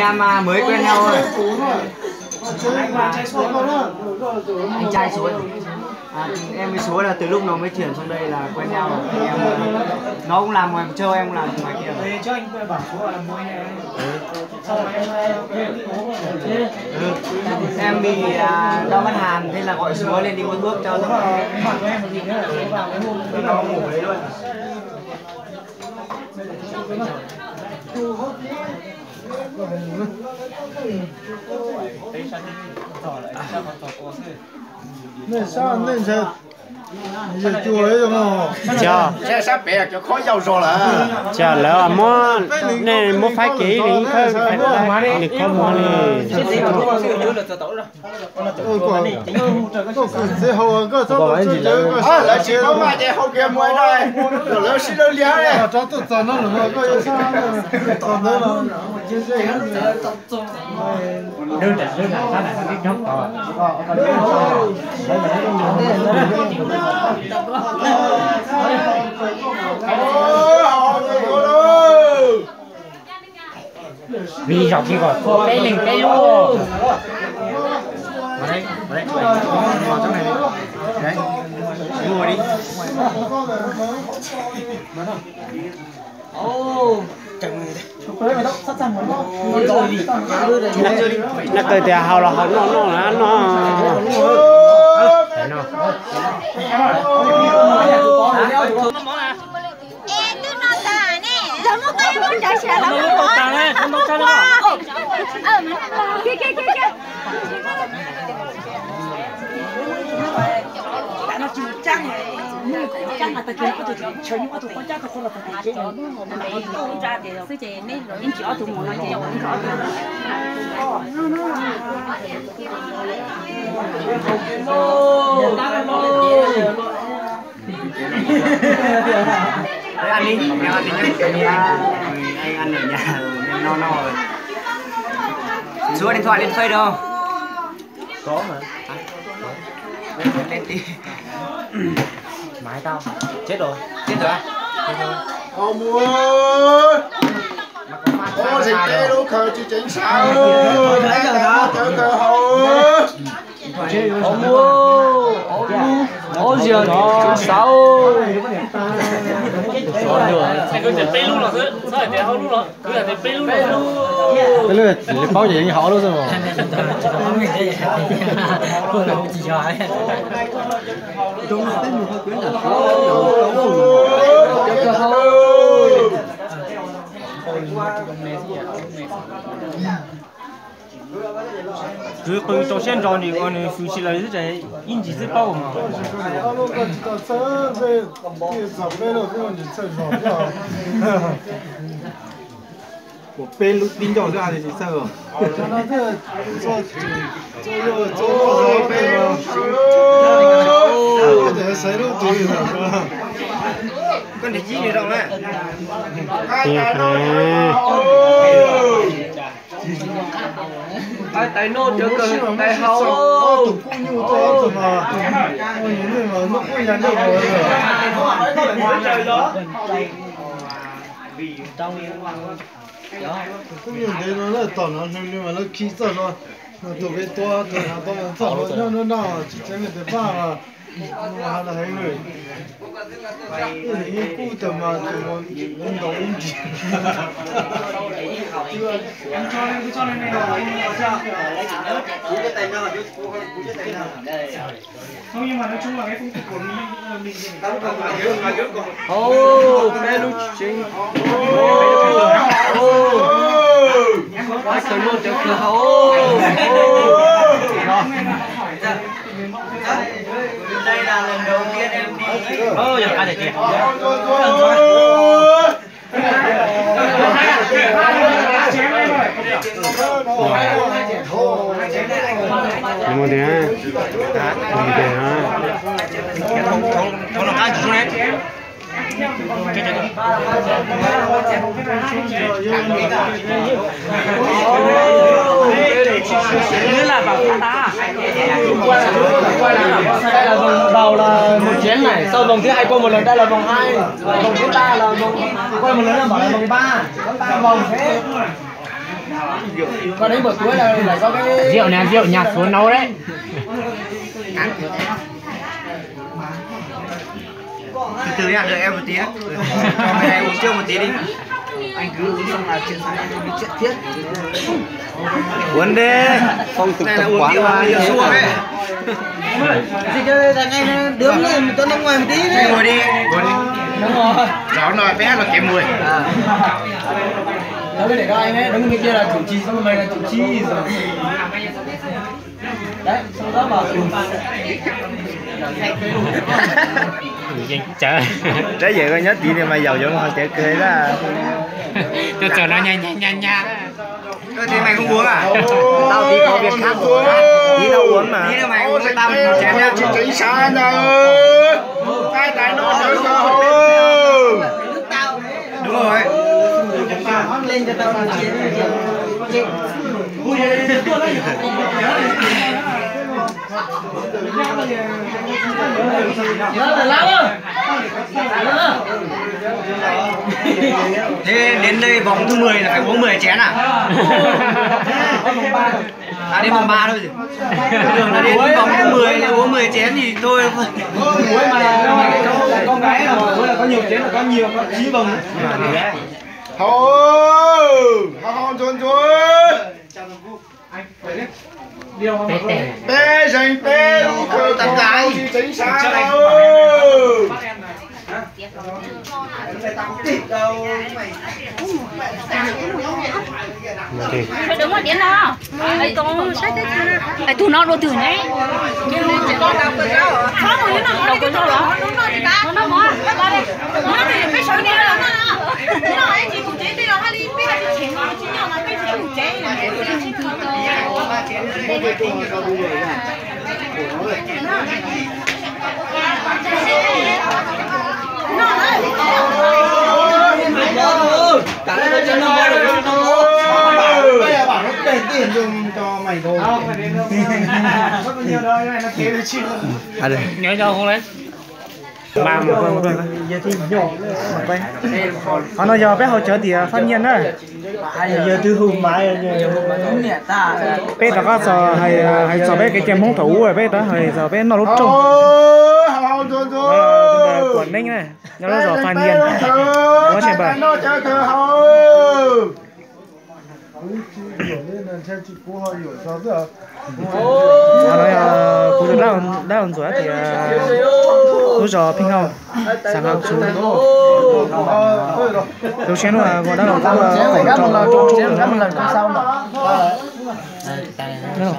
anh em mới quen nhau thôi. Anh trai Suối. Em với Suối là từ lúc nó mới chuyển sang đây là quen nhau rồi. Nó cũng làm ngoài chơi, em cũng làm ngoài kia. Cho anh bảo Suối là mua này. Em bị đau mắt hàn thế là gọi Suối lên đi uống thuốc cho nó. Mặt của em là gì nữa là Suối vào cái hôm nó ngủ đấy luôn. Nên sao nên sao giờ chùa ấy không? Chờ. Sẽ sắp bẻ cho khó giàu rồi là. Chờ lỡ mua nên mua phải kỹ thì phải được không mua đi. Sẽ hậu có sao là chỉ có mà để hậu kia mua đây. Rồi nó xin nó liếng này. Cho tôi cho nó là có sao còn nữa là chỉ sẽ đơn giản sao lại cái nhóc vì dọc đi gọi cái lình cái luôn vào đây vào trong này đấy ngồi đi nó cười thì hào là hào nó chịu trăng người cũng trăng là tại cái tôi chơi những tôi quan trọng tôi là tại cái nó không ra thì sư chị nên rồi những chỗ tụi mình nói chuyện những chỗ Đấy, ăn đi, em ăn đi nhá. Anh ăn ở nhà rồi, no rồi. Xua điện thoại lên Face được không? có mà Lên đi. mãi tao chết rồi À? Ông ơi. Ô dịch cái lúc khởi chỉ chính sao. Đấy giờ đó. Cơ hội. ông mua ôi giời nó sao cái tiền pay luôn rồi sao lại tiền hao luôn rồi cái tiền pay luôn rồi cái lưỡi bao nhiêu họ luôn rồi Đúng là tên mình hơi quyến là cứ từ trong sen rồi thì còn phụ chỉ là cái gì in chỉ是包嘛我背录拎掉这样的这个，那这这谁都对了， con để chi được đấy. tại nô chờ cờ tại hậu cũng nhiều to rồi mà, những người mà nó cũng nhận được rồi. Vì trong cũng như thế nó là tỏ nó nhưng mà nó khí sợ nó tụi cái to tụi nó to nó nào chỉ cho người ta vào mà là hay người cái cú tầm mà tụi nó 운동 인지 cho nên này không nhưng mà nói chung là cái phong tục của mình ô peluche ai cần luôn chờ cờ hậu đây là lần đầu tiên em đi. giờ ai để kìa nhưng mà thế Thôi nó ăn chút này. như là bảo ta đây là vòng đầu là một chén này, sau vòng thứ hai qua một lần đây là vòng 2, vòng thứ ba là vòng quay một lần là bảo là vòng 3, vòng thế Còn đến buổi cuối là lại có cái rượu này, rượu nhạt xuống nấu đấy. Từ từ nha, đợi em một tí. Cho mày này uống trước một tí đi. Anh cứ uống xong là chuyện thiết. Uống đi. Không thực tập quán mà nhiều xua ấy. Thì chơi là ngay đứng lên cho nó ngoài một tí đấy. Ngồi đi. Đúng rồi. Gió nói bé là kém mùi. Đâu để các anh ấy, đứng bên kia là chủ trì, xong rồi mày là chủ trì rồi. Đấy, xong đó bảo Trời. Đấy vậy coi nhất gì thì mày giàu giống họ sẽ cười đó. Tôi chờ nó nha. Thế mày không uống à? Tao tí có việc khác rồi. Tí tao uống mà. Tí nữa mày uống với tao một chén nhá. chính xác rồi. Cái nó nữa rồi. Đúng rồi. Lên cho tao một chén. Thế đến đây vòng thứ 10 là phải uống 10 chén à? À đến vòng 3 thôi gì? Đường là đến vòng thứ 10 là uống 10 chén thì thôi. Cuối mà con gái là cuối là có nhiều chén là có nhiều, có 9 vòng. Thôi, hon chôn Tê dành tê khởi tất cả chính xác đâu. Phải đứng ở điện đó. Ai con sách đấy chứ. Ai tụi nó đồ thử đấy. Con đâu có sao. Không có nó đâu có sao đó. Nó mỏ. Qua đây. Nó thì phải sợ nghe là nó. Nó ấy chỉ cũng chế đi là đi biết là đi chén nó chỉ nhau là cái chỉ cũng chế. Bây giờ bảo nó để tiền dùng cho mày thôi. Không phải đến đâu. Có nhiều đâu này nó thế chứ. À đây. Nhớ cho không đấy. Mà Giờ thì nhỏ quay. nó giờ bé hỗ trợ thì phát nhiên đó. Giờ từ hôm mai giờ Bé đó có giờ hay giờ bé cái chém hung thủ rồi bé đó hay giờ bé nó lúc trông. Quần ninh này, nó giờ phát nhiên. Có xem bài. Nói cô được đau rồi thì lúc giờ pin không sáng hàng chú đầu tiên là gọi đau là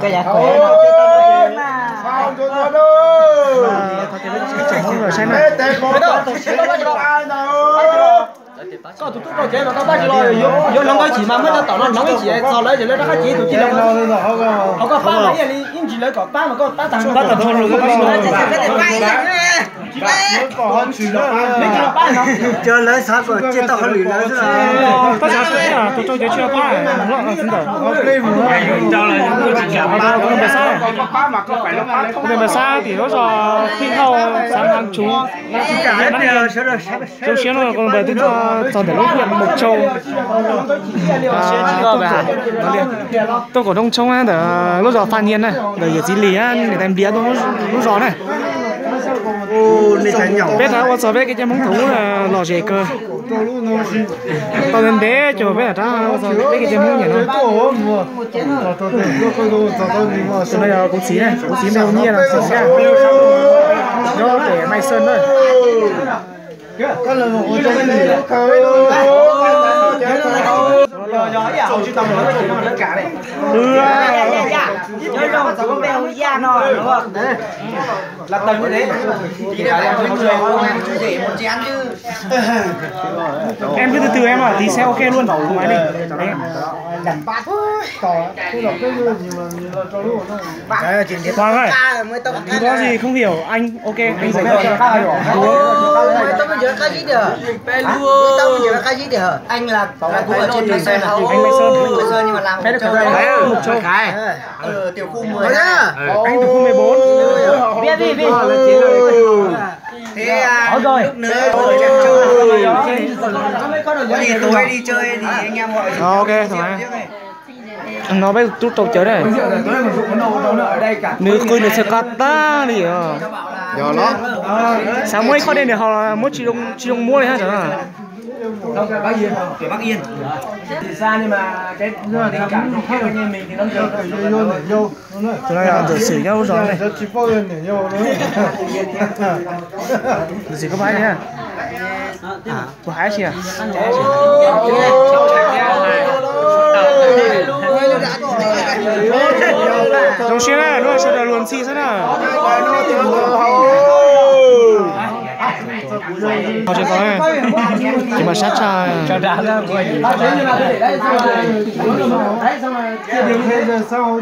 cái giá khỏe có tụi nó chế nó bắt rồi vô nó có chỉ mà mới nó tao nó cái chỉ sau lấy rồi nó có chỉ tụi chỉ nó họ có ba mấy đi in chỉ lấy có ba mà có ba thằng ba thằng thôi rồi còn chỉ nó mấy cái ba nó Chơi lấy sao rồi chết tao lười lấy chứ là. tất cả sẽ là tôi chơi chưa ba nó là xin đỡ Cho là chúng tôi chỉ chạm ba con bè xa con bè xa thì nó giờ pin không sáng hàng chú đầu tiên là con bè thứ cho để lúc hiện một châu tôi có đông trông á để lúc giờ phan nhiên này để gì lì á để đem đĩa tôi lúc giờ này biết đó có biết cái chém bóng thú là lò dề cơ tao lên đế cho biết là đó biết cái chém bóng nhỉ nó từ đây là cũng xí này cũng xí mèo nhiên là xí ra nó để may sơn thôi cái là một cái gì gió giàu chứ tao nói chuyện tất cả này nhớ đâu tao có bèo da nó đúng không đấy là tầng như thế Thì để em chơi em chơi rể một chén chứ. em cứ từ từ em à tí xe ok luôn không ai đi làm bát tỏ tôi đọc cái gì mà cho lúc nó Đấy là chuyện thiệt. Hoàng ơi mới tao có gì không hiểu anh ok anh giải thích tao mới nhớ cái gì được tao mới nhớ cái gì được Anh là cũng ở trên Mai Sơn à? Anh Mai Sơn. Mai Sơn nhưng mà làm Cái Mộc Châu. Mộc Châu. Tiểu khu 10. Anh từ khu 14 biết đi Thế rồi. lúc nữa ở trên Châu. Có gì tối đi chơi thì anh em gọi. Ok thoải mái. nó bây tút tàu chở này nếu coi được sẽ cắt ta đi à giờ nó sao mới có đây được họ là mới chỉ đông mua này hả chẳng Không, cái Bắc Yên, cái Bắc Yên. Thì xa nhưng mà cái tình cảm trong khác như mình thì nó được. chỗ này là giờ xử nhau rồi này chỉ bao nhiêu để nhau nữa gì có bãi nhá có hái gì à trong xe này luôn xe này luôn xì thế nào họ chỉ có này chỉ mà sát cha cho đã ra Đấy, xong rồi kia điều thế giờ sau